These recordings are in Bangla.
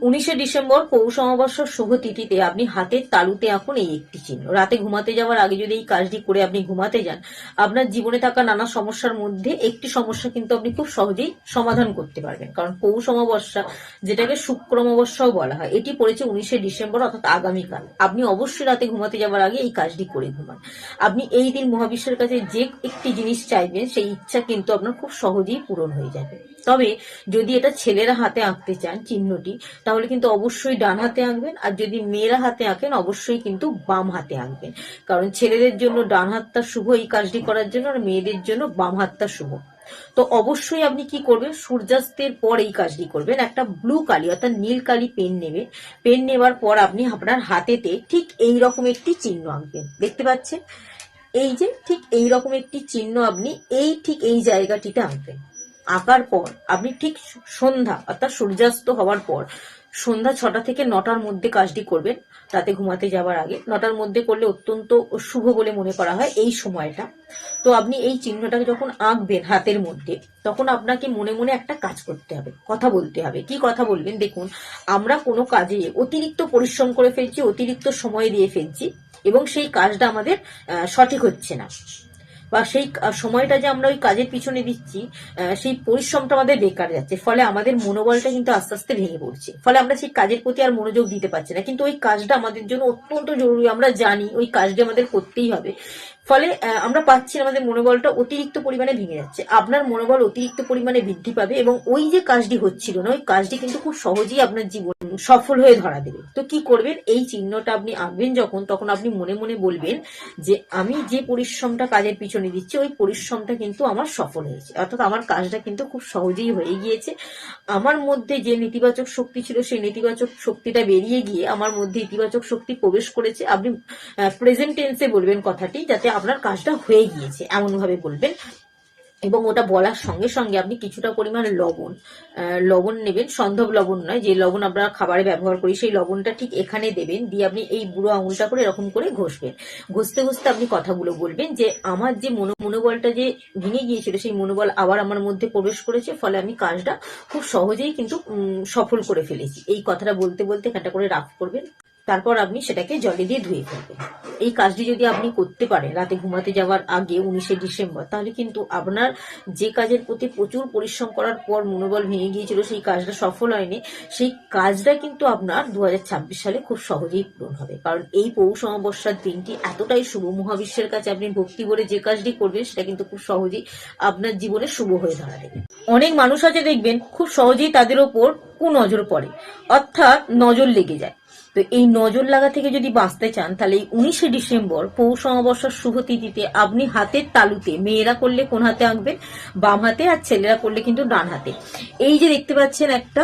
19শে ডিসেম্বর পৌষ অমাবস্যার শুভ তিথিতে আপনি হাতের তালুতে আঁকুন এই একটি চিহ্ন। রাতে ঘুমাতে যাওয়ার আগে যদি এই কাজটি করে আপনি ঘুমাতে যান, আপনার জীবনে থাকা নানা সমস্যার মধ্যে একটি সমস্যা কিন্তু আপনি খুব সহজেই সমাধান করতে পারবেন। কারণ পৌষ অমাবস্যা, যেটাকে শুক্র অমাবস্যাও বলা হয়, এটি পড়েছে 19শে ডিসেম্বর, অর্থাৎ আগামীকাল। আপনি অবশ্যই রাতে ঘুমাতে যাওয়ার আগে এই কাজটি করে ঘুমান। আপনি এই দিন মহাবিশ্বের কাছে যে একটি জিনিস চাইবেন, সেই ইচ্ছা কিন্তু আপনার খুব সহজেই পূরণ হয়ে যাবে। তবে যদি এটা ছেলেরা হাতে আঁকতে চান চিহ্নটি, তাহলে কিন্তু অবশ্যই ডান হাতে আঁকবেন, আর যদি মেয়েরা হাতে আঁকেন অবশ্যই কিন্তু বাম হাতে আঁকবেন। কারণ ছেলেদের জন্য ডান হাতটা শুভ এই কাজটি করার জন্য, আর মেয়েদের জন্য বাম হাতটা শুভ। তো অবশ্যই আপনি কি করবেন, সূর্যাস্তের পর এই কাজটি করবেন। একটা ব্লু কালি অর্থাৎ নীল কালি পেন নেবেন। পেন নেওয়ার পর আপনি আপনার হাতেতে ঠিক এই রকম একটি চিহ্ন আঁকবেন। দেখতে পাচ্ছেন, এই যে ঠিক এই রকম একটি চিহ্ন আপনি ঠিক এই জায়গাটিতে আঁকবেন। আঁকার পর আপনি ঠিক সন্ধ্যা অর্থাৎ সূর্যাস্ত হওয়ার পর সন্ধ্যা 6টা থেকে 9টার মধ্যে কাজটি করবেন। রাতে ঘুমাতে যাওয়ার আগে 9টার মধ্যে করলে অত্যন্ত শুভ বলে মনে করা হয় এই সময়টা। তো আপনি এই চিহ্নটাকে যখন আঁকবেন হাতের মধ্যে, তখন আপনাকে মনে মনে একটা কাজ করতে হবে, কথা বলতে হবে। কি কথা বলবেন? দেখুন, আমরা কোনো কাজে অতিরিক্ত পরিশ্রম করে ফেলছি, অতিরিক্ত সময় দিয়ে ফেলছি, এবং সেই কাজটা আমাদের সঠিক হচ্ছে না, বা সেই সময়টা যে আমরা ওই কাজের পিছনে দিচ্ছি, সেই পরিশ্রমটা আমাদের বেকার যাচ্ছে। ফলে আমাদের মনোবলটা কিন্তু আস্তে আস্তে ভেঙে পড়ছে। ফলে আমরা সেই কাজের প্রতি আর মনোযোগ দিতে পারছি না। কিন্তু ওই কাজটা আমাদের জন্য অত্যন্ত জরুরি, আমরা জানি ওই কাজটা আমাদের করতেই হবে। ফলে আমরা পাচ্ছি না, আমাদের মনোবলটা অতিরিক্ত পরিমাণে ভেঙে যাচ্ছে। আপনার মনোবল অতিরিক্ত পরিমাণে বৃদ্ধি পাবে, এবং ওই যে কাজটি হচ্ছিল না, ওই কাজটি কিন্তু খুব সহজেই আপনার জীবন সফল হয়ে ধরা দেবে। তো কি করবেন, এই চিহ্নটা আপনি আঁকবেন যখন, তখন আপনি মনে মনে বলবেন যে আমি যে পরিশ্রমটা কাজের পিছনে দিচ্ছি, ওই পরিশ্রমটা কিন্তু আমার সফল হয়েছে, অর্থাৎ আমার কাজটা কিন্তু খুব সহজেই হয়ে গিয়েছে। আমার মধ্যে যে নেতিবাচক শক্তি ছিল, সেই নেতিবাচক শক্তিটা বেরিয়ে গিয়ে আমার মধ্যে ইতিবাচক শক্তি প্রবেশ করেছে। আপনি প্রেজেন্ট টেন্সে বলবেন কথাটি, যাতে আপনার কাজটা হয়ে গিয়েছে এমন ভাবে বলবেন। এবং ওটা বলার সঙ্গে সঙ্গে আপনি কিছুটা পরিমাণ লবণ নেবেন। সন্ধব লবণ নয়, যে লবণ আমরা খাবারে ব্যবহার করি, সেই লবণটা ঠিক এখানে দেবেন। দিয়ে আপনি এই বুড়ো আঙুলটা করে এরকম করে ঘষবেন। ঘষতে ঘষতে আপনি কথাগুলো বলবেন যে আমার যে মনোবলটা যে ভেঙে গিয়েছিল, সেই মনোবল আবার আমার মধ্যে প্রবেশ করেছে। ফলে আমি কাজটা খুব সহজেই কিন্তু সফল করে ফেলেছি। এই কথাটা বলতে বলতে একটা করে রাফ করবেন। তারপর আপনি সেটাকে জলে দিয়ে ধুয়ে ফেলবেন। এই কাজটি যদি আপনি করতে পারেন রাতে ঘুমাতে যাওয়ার আগে 19শে ডিসেম্বর, তাহলে কিন্তু আপনার যে কাজের প্রতি প্রচুর পরিশ্রম করার পর মনোবল ভেঙে গিয়েছিল, সেই কাজটা সফল হয়নি, সেই কাজটা কিন্তু আপনার 2026 সালে খুব সহজেই পূরণ হবে। কারণ এই পৌষ অমাবস্যার দিনটি এতটাই শুভ, মহাবিশ্বের কাছে আপনি ভক্তি করে যে কাজটি করবেন, সেটা কিন্তু খুব সহজেই আপনার জীবনে শুভ হয়ে ধরা দেবে। অনেক মানুষ আছে দেখবেন, খুব সহজেই তাদের ওপর কুনজর পড়ে, অর্থাৎ নজর লেগে যায়। তো এই নজর লাগা থেকে যদি বাঁচতে চান, তাহলে এই 19শে ডিসেম্বর পৌষ অমাবস্যার শুভ তিথিতে আপনি হাতের তালুতে, মেয়েরা করলে কোন হাতে আঁকবেন? বাম হাতে, আর ছেলেরা করলে কিন্তু ডান হাতে। এই যে দেখতে পাচ্ছেন একটা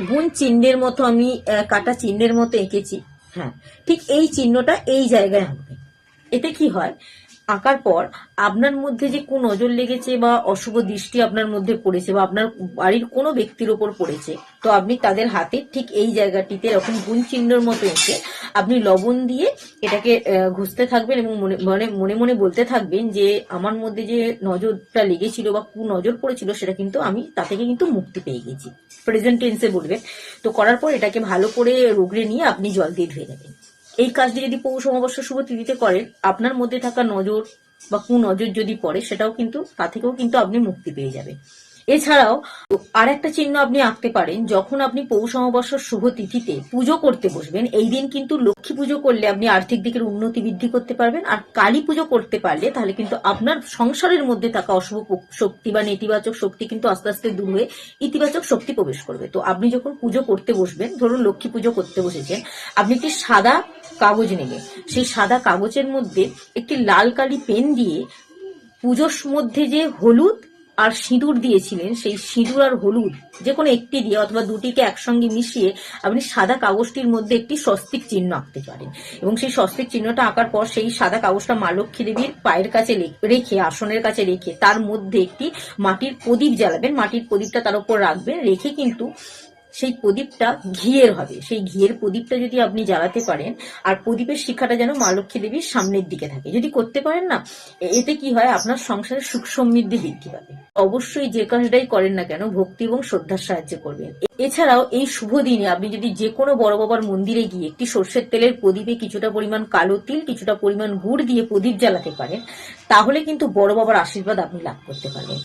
গুণ চিহ্নের মতো, আমি কাটা চিহ্নের মতো এঁকেছি, হ্যাঁ, ঠিক এই চিহ্নটা এই জায়গায় আঁকবেন। এতে কি হয়, আঁকার পর আপনার মধ্যে যে কোন নজর লেগেছে বা অশুভ দৃষ্টি আপনার মধ্যে পড়েছে, বা আপনার বাড়ির কোনো ব্যক্তির ওপর পড়েছে, তো আপনি তাদের হাতে ঠিক এই জায়গাটিতে এরকম গুণ চিহ্নের মতো এসে আপনি লবণ দিয়ে এটাকে ঘষতে থাকবেন, এবং মনে মনে বলতে থাকবেন যে আমার মধ্যে যে নজরটা লেগেছিল বা নজর পড়েছিল, সেটা কিন্তু আমি তা থেকে কিন্তু মুক্তি পেয়ে গেছি। প্রেজেন্ট টেন্সে বলবেন। তো করার পর এটাকে ভালো করে রগড়ে নিয়ে আপনি জল দিয়ে ধুয়ে নেবেন। এই কাজটি যদি পৌষ অমাবস্যা শুভ তিথিতে করেন, আপনার মধ্যে থাকা নজর বা কুনজর যদি পড়ে, সেটাও কিন্তু, তা থেকেও কিন্তু আপনি মুক্তি পেয়ে যাবেন। এছাড়াও আর একটা চিহ্ন আপনি আঁকতে পারেন, যখন আপনি পৌষ অমাবস্যার শুভ তিথিতে পুজো করতে বসবেন, এই দিন কিন্তু লক্ষ্মী পুজো করলে আপনি আর্থিক দিকের উন্নতি বৃদ্ধি করতে পারবেন। আর কালী পুজো করতে পারলে তাহলে কিন্তু আপনার সংসারের মধ্যে থাকা অশুভ শক্তি বা নেতিবাচক শক্তি কিন্তু আস্তে আস্তে দূর হয়ে ইতিবাচক শক্তি প্রবেশ করবে। তো আপনি যখন পুজো করতে বসবেন, ধরুন লক্ষ্মী পুজো করতে বসেছেন, আপনি একটি সাদা কাগজ নেবেন। সেই সাদা কাগজের মধ্যে একটি লাল কালি পেন দিয়ে পুজোর মধ্যে যে হলুদ আর সিঁদুর দিয়েছিলেন, সেই সিঁদুর আর হলুদ যে কোনো একটি দিয়ে অথবা দুটিকে একসঙ্গে মিশিয়ে আপনি সাদা কাগজটির মধ্যে একটি স্বস্তিক চিহ্ন আঁকতে পারেন। এবং সেই স্বস্তিক চিহ্নটা আঁকার পর সেই সাদা কাগজটা মা লক্ষ্মী দেবীর পায়ের কাছে রেখে, আসনের কাছে রেখে, তার মধ্যে একটি মাটির প্রদীপ জ্বালাবেন। মাটির প্রদীপটা তার উপর রাখবেন, রেখে কিন্তু সেই প্রদীপটা ঘিয়ের হবে। সেই ঘিয়ের প্রদীপটা যদি আপনি জ্বালাতে পারেন, আর প্রদীপের শিখাটা যেন মা লক্ষ্মী দেবীর সামনের দিকে থাকে, যদি করতে পারেন না, এতে কি হয়, আপনার সংসারে সুখ সমৃদ্ধি বৃদ্ধি পাবে। অবশ্যই যে কাজটাই করেন না কেন ভক্তি এবং শ্রদ্ধার সাহায্যে করবেন। এছাড়াও এই শুভ দিনে আপনি যদি যে কোনো বড় বাবার মন্দিরে গিয়ে একটি সর্ষের তেলের প্রদীপে কিছুটা পরিমাণ কালো তিল, কিছুটা পরিমাণ গুড় দিয়ে প্রদীপ জ্বালাতে পারেন, তাহলে কিন্তু বড় বাবার আশীর্বাদ আপনি লাভ করতে পারবেন।